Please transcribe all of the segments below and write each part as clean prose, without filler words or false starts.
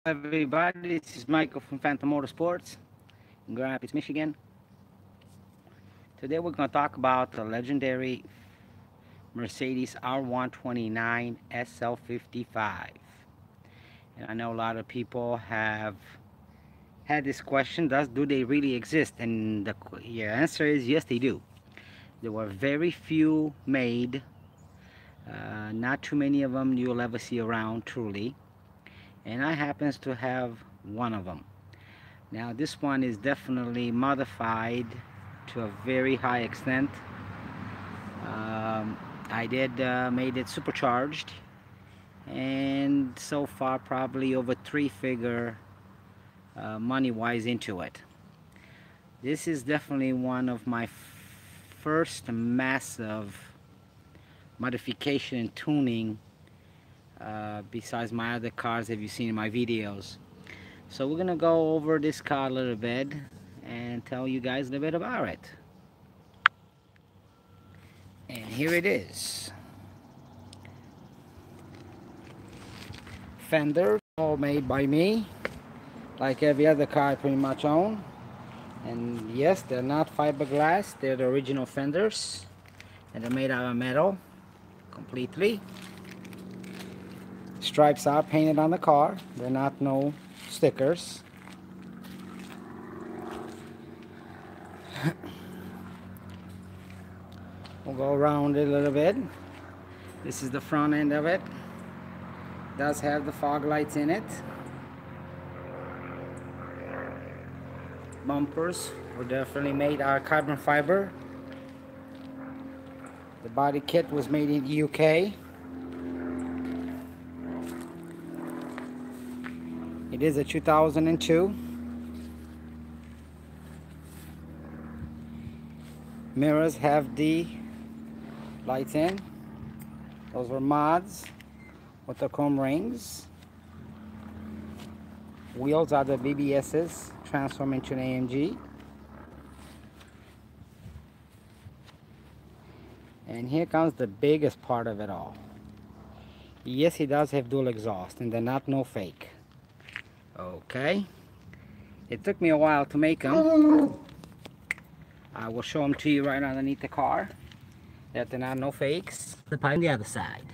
Everybody, this is Michael from Phantom Motorsports in Grand Rapids, Michigan. Today we're going to talk about the legendary Mercedes R129 SL55. And I know a lot of people have had this question, do they really exist? And the answer is yes, they do. There were very few made, not too many of them you'll ever see around truly. And I happens to have one of them. Now this one is definitely modified to a very high extent. I did made it supercharged, and so far probably over three-figure money wise into it. This is definitely one of my first massive modification and tuning besides my other cars that you've seen in my videos. So we're gonna go over this car a little bit and tell you guys a little bit about it. And here it is. Fenders, all made by me, like every other car I pretty much own. And yes, they're not fiberglass, they're the original fenders, and they're made out of metal completely. Stripes are painted on the car, they're not no stickers. We'll go around it a little bit. This is the front end of it. It does have the fog lights in it. Bumpers were definitely made out of carbon fiber. The body kit was made in the UK. It is a 2002. Mirrors have the lights in. Those were mods with the chrome rings. Wheels are the BBS's, transform into an AMG. And here comes the biggest part of it all. Yes, he does have dual exhaust, and they're not no fake. Okay, it took me a while to make them. I will show them to you right underneath the car, that they're not no fakes. The pipe on the other side.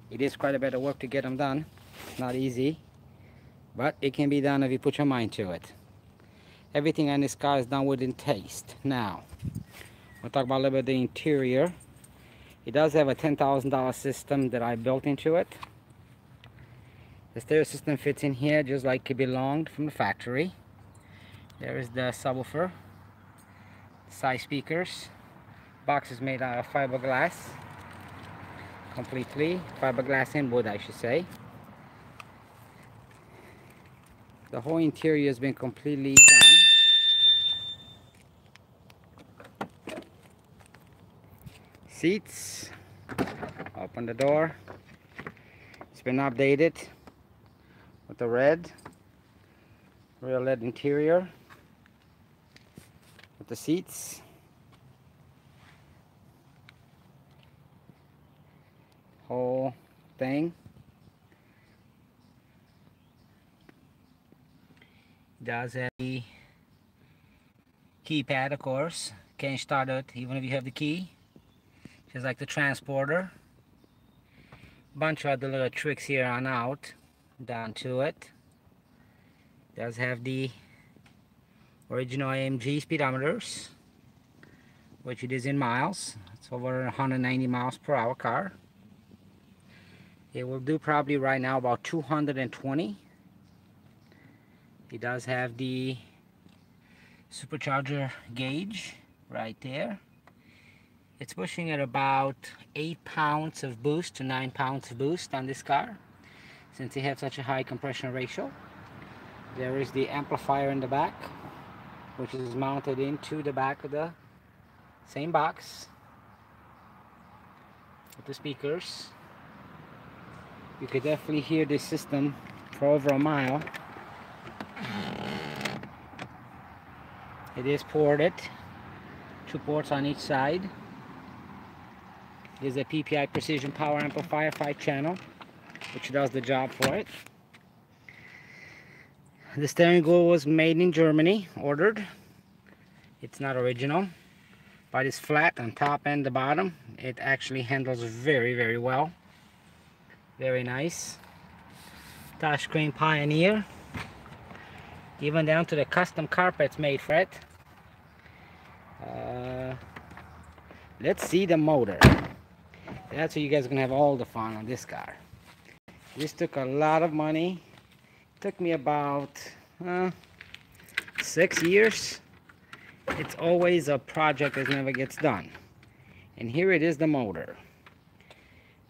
It is quite a bit of work to get them done. Not easy, but it can be done if you put your mind to it. Everything on this car is done within taste. Now, we'll talk about a little bit of the interior. It does have a $10,000 system that I built into it. The stereo system fits in here just like it belonged from the factory. There is the subwoofer, side speakers. Box is made out of fiberglass, completely fiberglass and wood, I should say. The whole interior has been completely done. Seats, open the door. It's been updated with the red, real LED interior with the seats. Whole thing. Does have the keypad, of course. Can't start it even if you have the key. Just like the transporter. Bunch of other little tricks here on out. Down to it. Does have the original AMG speedometers, which it is in miles. It's over 190 miles per hour car. It will do probably right now about 220. It does have the supercharger gauge right there. It's pushing at about 8 pounds of boost to 9 pounds of boost on this car, since it has such a high compression ratio. There is the amplifier in the back, which is mounted into the back of the same box with the speakers. You could definitely hear this system for over a mile. It is ported, 2 ports on each side. It is a PPI Precision Power Amplifier 5 channel, which does the job for it. The steering wheel was made in Germany, ordered. It's not original, but it's flat on top and the bottom. It actually handles very, very well. Very nice. Touchscreen Pioneer. Even down to the custom carpets made for it. Let's see the motor. That's where you guys are gonna have all the fun on this car. This took a lot of money. It took me about 6 years. It's always a project that never gets done. And here it is, the motor.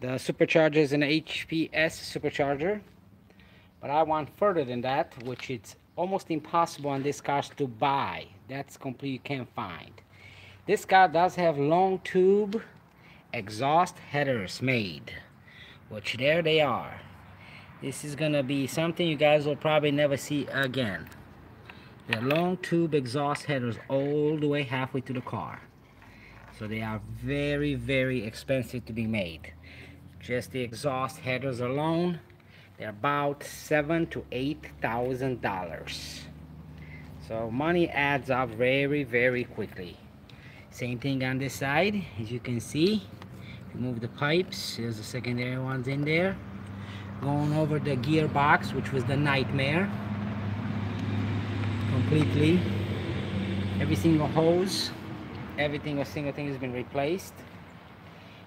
The supercharger is an HPS supercharger, but I want further than that, which it's almost impossible on this car to buy. That's complete, you can't find. This car does have long tube exhaust headers made, which there they are. This is gonna be something you guys will probably never see again. They're long tube exhaust headers all the way halfway to the car. So they are very, very expensive to be made. Just the exhaust headers alone, they're about $7,000 to $8,000. So money adds up very, very quickly. Same thing on this side, as you can see. If you move the pipes, there's the secondary ones in there. Going over the gearbox, which was the nightmare. Completely. Every single hose, every single thing has been replaced.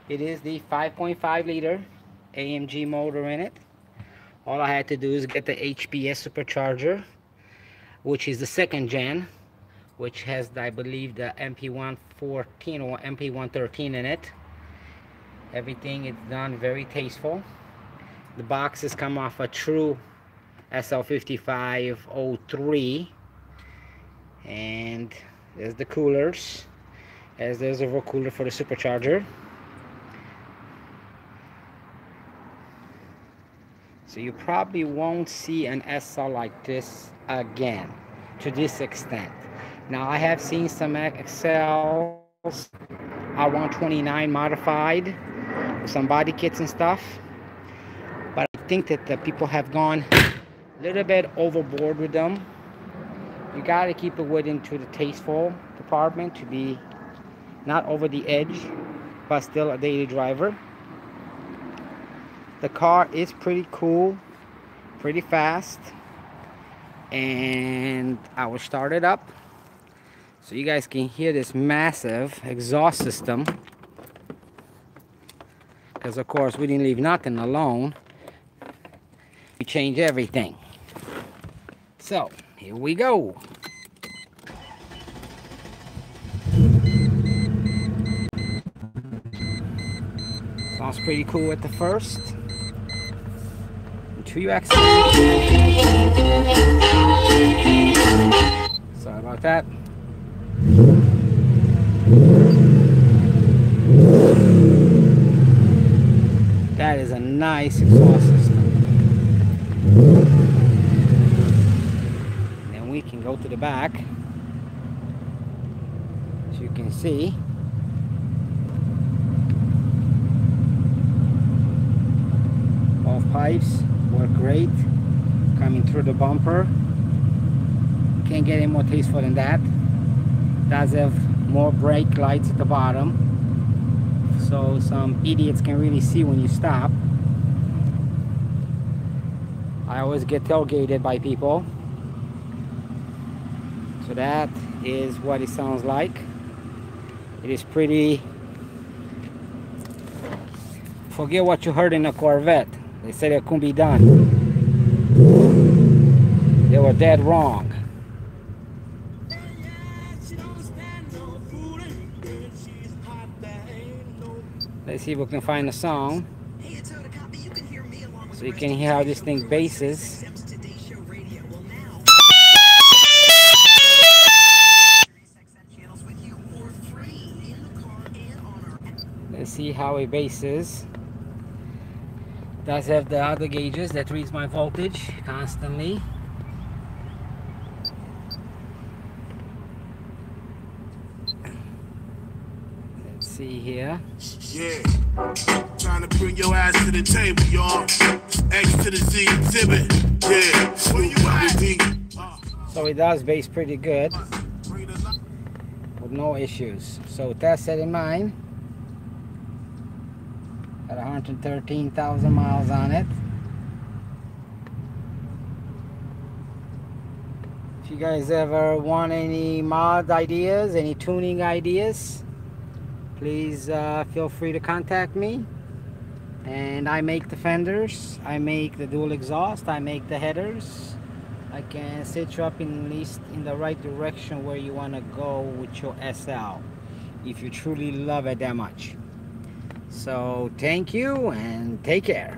It is the 5.5 liter AMG motor in it. All I had to do is get the HPS supercharger, which is the second gen, which has, I believe, the MP114 or MP113 in it. Everything is done very tasteful. The boxes come off a true SL55 03, and there's the coolers, as there's a cooler for the supercharger. So you probably won't see an SL like this again to this extent. Now I have seen some XLs, R129 modified, some body kits and stuff, but I think that the people have gone a little bit overboard with them. You gotta keep it within to the tasteful department to be not over the edge, but still a daily driver. The car is pretty cool, pretty fast, and I will start it up so you guys can hear this massive exhaust system, because of course we didn't leave nothing alone. We changed everything. So here we go. Sounds pretty cool at the first. Until you accelerate. Sorry about that. That is a nice exhaust system. Then we can go to the back. As you can see, both pipes work great, coming through the bumper. Can't get any more tasteful than that. Does have more brake lights at the bottom, so some idiots can really see when you stop. I always get tailgated by people. So that is what it sounds like. It is pretty. Forget what you heard in a Corvette. They said it couldn't be done. They were dead wrong. Let's see if we can find a song so you can hear how this thing basses. Let's see how it basses. Does have the other gauges that reads my voltage constantly. Let's see here. Yeah, trying to bring your ass to the table, y'all. X to the Z exhibit. Yeah, where you at? So it does bass pretty good with no issues. So with that set in mind, got 113,000 miles on it. If you guys ever want any mod ideas, any tuning ideas, please feel free to contact me. And I make the fenders, I make the dual exhaust, I make the headers. I can set you up in least in the right direction where you want to go with your SL, if you truly love it that much. So thank you and take care.